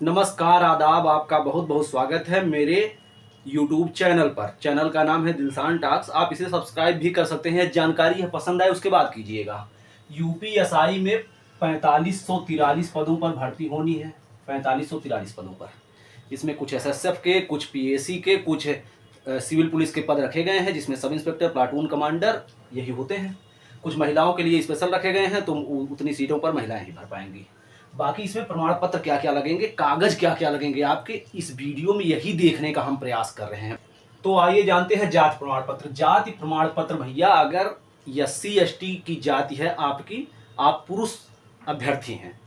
नमस्कार आदाब, आपका बहुत बहुत स्वागत है मेरे YouTube चैनल पर। चैनल का नाम है दिलसान टॉक्स। आप इसे सब्सक्राइब भी कर सकते हैं। जानकारी है पसंद आए उसके बाद कीजिएगा। यूपीएसआई में 4543 पदों पर भर्ती होनी है। 4543 पदों पर इसमें कुछ एसएसएफ के, कुछ पीएसी के, कुछ सिविल पुलिस के पद रखे गए हैं, जिसमें सब इंस्पेक्टर, प्लाटून कमांडर यही होते हैं। कुछ महिलाओं के लिए स्पेशल रखे गए हैं, तो उतनी सीटों पर महिलाएं ही भर पाएंगी। बाकी इसमें प्रमाण पत्र क्या क्या लगेंगे, कागज क्या क्या लगेंगे आपके, इस वीडियो में यही देखने का हम प्रयास कर रहे हैं। तो आइए जानते हैं जाति प्रमाण पत्र। जाति प्रमाण पत्र भैया, अगर एससी एसटी की जाति है आपकी, आप पुरुष अभ्यर्थी हैं,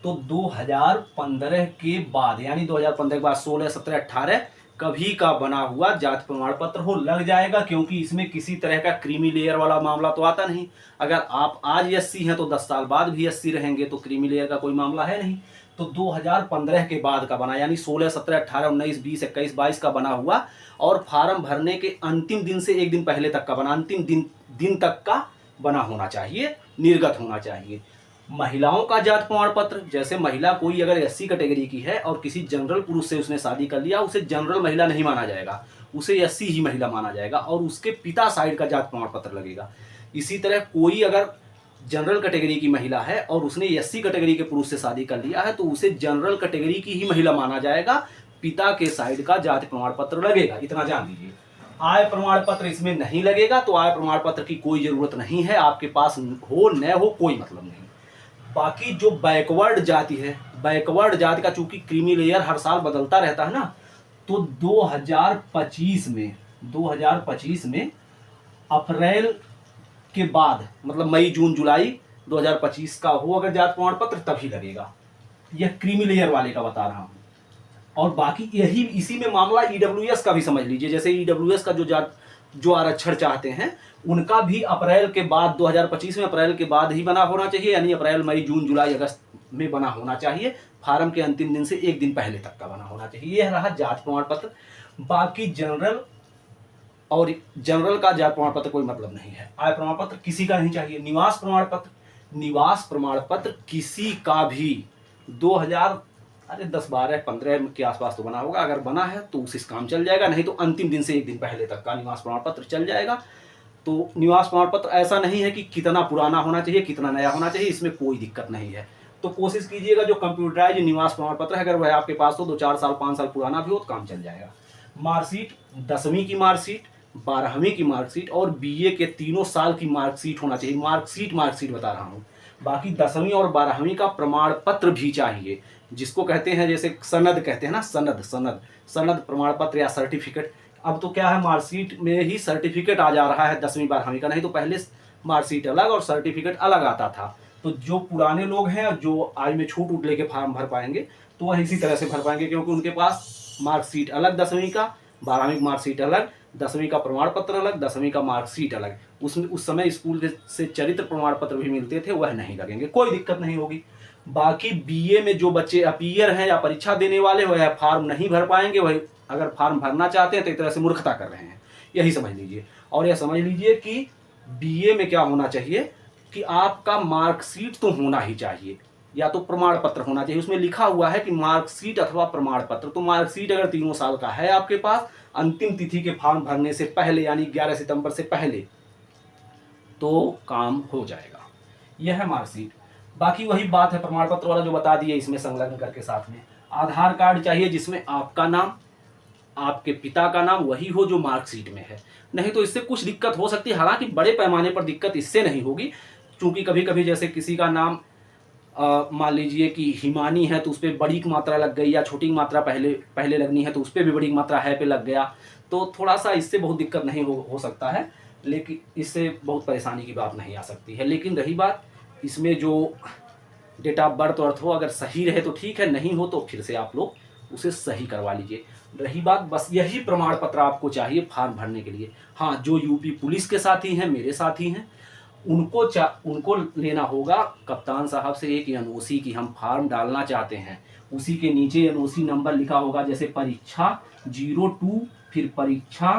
तो 2015 के बाद, यानी 2015 के बाद 16, 17, 18 कभी का बना हुआ जाति प्रमाण पत्र हो लग जाएगा, क्योंकि इसमें किसी तरह का क्रीमी लेयर वाला मामला तो आता नहीं। अगर आप आज एससी हैं तो 10 साल बाद भी एससी रहेंगे, तो क्रीमी लेयर का कोई मामला है नहीं। तो 2015 के बाद का बना, यानी 16, 17, 18, 19, 20, 21, 22 का बना हुआ, और फार्म भरने के अंतिम दिन से एक दिन पहले तक का बना, अंतिम दिन तक का बना होना चाहिए, निर्गत होना चाहिए। महिलाओं का जाति प्रमाण पत्र, जैसे महिला कोई अगर एससी कैटेगरी की है और किसी जनरल पुरुष से उसने शादी कर लिया, उसे जनरल महिला नहीं माना जाएगा, उसे एससी ही महिला माना जाएगा, और उसके पिता साइड का जाति प्रमाण पत्र लगेगा। इसी तरह कोई अगर जनरल कैटेगरी की महिला है और उसने एससी कैटेगरी के पुरुष से शादी कर लिया है, तो उसे जनरल कैटेगरी की ही महिला माना जाएगा, पिता के साइड का जाति प्रमाण पत्र लगेगा। इतना जान लीजिए। आय प्रमाण पत्र इसमें नहीं लगेगा, तो आय प्रमाण पत्र की कोई जरूरत नहीं है, आपके पास हो न हो कोई मतलब नहीं। बाकी जो बैकवर्ड जाति है, बैकवर्ड जाति का चूंकि क्रीमी लेयर हर साल बदलता रहता है ना, तो 2025 में अप्रैल के बाद, मतलब मई जून जुलाई 2025 का हो अगर जाति प्रमाण पत्र, तभी लगेगा। यह क्रीमी लेयर वाले का बता रहा हूं। और बाकी यही इसी में मामला ईडब्ल्यूएस का भी समझ लीजिए। जैसे ईडब्ल्यूएस का जो आरक्षण चाहते हैं, उनका भी अप्रैल के बाद, 2025 में अप्रैल के बाद ही बना होना चाहिए, यानी अप्रैल मई जून जुलाई अगस्त में बना होना चाहिए। फार्म के अंतिम दिन से एक दिन पहले तक का बना होना चाहिए। यह रहा जाति प्रमाण पत्र। बाकी जनरल का जाति प्रमाण पत्र कोई मतलब नहीं है। आय प्रमाण पत्र किसी का नहीं चाहिए। निवास प्रमाण पत्र किसी का भी 10, 12, 15 के आसपास तो बना होगा। अगर बना है तो उसे काम चल जाएगा, नहीं तो अंतिम दिन से एक दिन पहले तक का निवास प्रमाण पत्र चल जाएगा। तो निवास प्रमाण पत्र ऐसा नहीं है कि कितना पुराना होना चाहिए, कितना नया होना चाहिए, इसमें कोई दिक्कत नहीं है। तो कोशिश कीजिएगा जो कंप्यूटराइज निवास प्रमाण पत्र है, अगर वह आपके पास हो, 2-4 साल 5 साल पुराना भी हो, तो काम चल जाएगा। मार्कशीट, 10वीं की मार्कशीट, 12वीं की मार्कशीट और बीए के तीनों साल की मार्कशीट होना चाहिए। मार्कशीट बता रहा हूँ। बाकी 10वीं और 12वीं का प्रमाण पत्र भी चाहिए, जिसको कहते हैं, जैसे सनद कहते हैं ना, सनद प्रमाण पत्र या सर्टिफिकेट। अब तो क्या है, मार्कशीट में ही सर्टिफिकेट आ जा रहा है 10वीं 12वीं का, नहीं तो पहले मार्कशीट अलग और सर्टिफिकेट अलग आता था। तो जो पुराने लोग हैं, जो आज में छूट लेके फॉर्म भर पाएंगे, तो वह इसी तरह से भर पाएंगे, क्योंकि उनके पास मार्कशीट अलग 10वीं का, 12वीं की मार्कशीट अलग, 10वीं का प्रमाण पत्र अलग, 10वीं का मार्कशीट अलग। उसमें उस समय स्कूल से चरित्र प्रमाण पत्र भी मिलते थे, वह नहीं लगेंगे, कोई दिक्कत नहीं होगी। बाकी बीए में जो बच्चे अपीयर हैं या परीक्षा देने वाले, वह फॉर्म नहीं भर पाएंगे। वह अगर फॉर्म भरना चाहते हैं तो एक तरह से मूर्खता कर रहे हैं, यही समझ लीजिए। और यह समझ लीजिए कि बीए में क्या होना चाहिए कि आपका मार्कशीट तो होना ही चाहिए, या तो प्रमाण पत्र होना चाहिए। उसमें लिखा हुआ है कि मार्कशीट अथवा प्रमाण पत्र। तो मार्कशीट अगर 3 साल का है आपके पास, अंतिम तिथि के फॉर्म भरने से पहले, यानी 11 सितंबर से पहले, तो काम हो जाएगा। यह है मार्कशीट। बाकी वही बात है प्रमाण पत्र वाला जो बता दिए, इसमें संलग्न करके साथ में आधार कार्ड चाहिए, जिसमें आपका नाम, आपके पिता का नाम वही हो जो मार्कशीट में है। नहीं तो इससे कुछ दिक्कत हो सकती है। हालांकि बड़े पैमाने पर दिक्कत इससे नहीं होगी, क्योंकि कभी कभी जैसे किसी का नाम मान लीजिए कि हिमानी है, तो उस पर बड़ी मात्रा लग गई, या छोटी मात्रा पहले लगनी है, तो उस पर भी बड़ी मात्रा है पे लग गया, तो थोड़ा सा इससे बहुत दिक्कत नहीं हो सकता है। लेकिन इससे बहुत परेशानी की बात नहीं आ सकती है। लेकिन रही बात, इसमें जो डेट ऑफ बर्थ अर्थ हो, अगर सही रहे तो ठीक है, नहीं हो तो फिर से आप लोग उसे सही करवा लीजिए। रही बात, बस यही प्रमाण पत्र आपको चाहिए फॉर्म भरने के लिए। हाँ, जो यूपी पुलिस के साथी हैं, मेरे साथी हैं, उनको लेना होगा कप्तान साहब से एक एनओसी की हम फॉर्म डालना चाहते हैं। उसी के नीचे एनओसी नंबर लिखा होगा, जैसे परीक्षा 02, फिर परीक्षा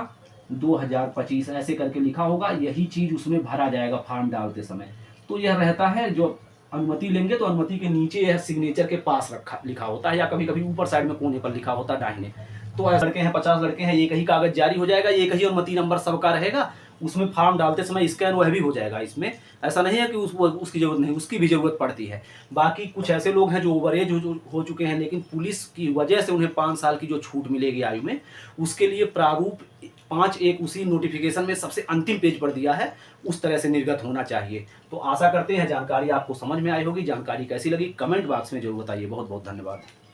2025 ऐसे करके लिखा होगा। यही चीज़ उसमें भरा जाएगा फॉर्म डालते समय। तो यह रहता है जो अनुमति लेंगे तो अनुमति के नीचे यह सिग्नेचर के पास लिखा होता है, या कभी कभी ऊपर साइड में कोने पर लिखा होता है दाहिने। तो ऐसे लड़के हैं 50 लड़के हैं, एक ही कागज जारी हो जाएगा, एक ही अनुमति नंबर सबका रहेगा, उसमें फॉर्म डालते समय स्कैन वह भी हो जाएगा। इसमें ऐसा नहीं है कि उसकी जरूरत नहीं, उसकी भी जरूरत पड़ती है। बाकी कुछ ऐसे लोग हैं जो ओवर एज हो चुके हैं, लेकिन पुलिस की वजह से उन्हें 5 साल की जो छूट मिलेगी आयु में, उसके लिए प्रारूप 5(1) उसी नोटिफिकेशन में सबसे अंतिम पेज पर दिया है, उस तरह से निर्गत होना चाहिए। तो आशा करते हैं जानकारी आपको समझ में आई होगी। जानकारी कैसी लगी कमेंट बॉक्स में जरूर बताइए। बहुत बहुत धन्यवाद।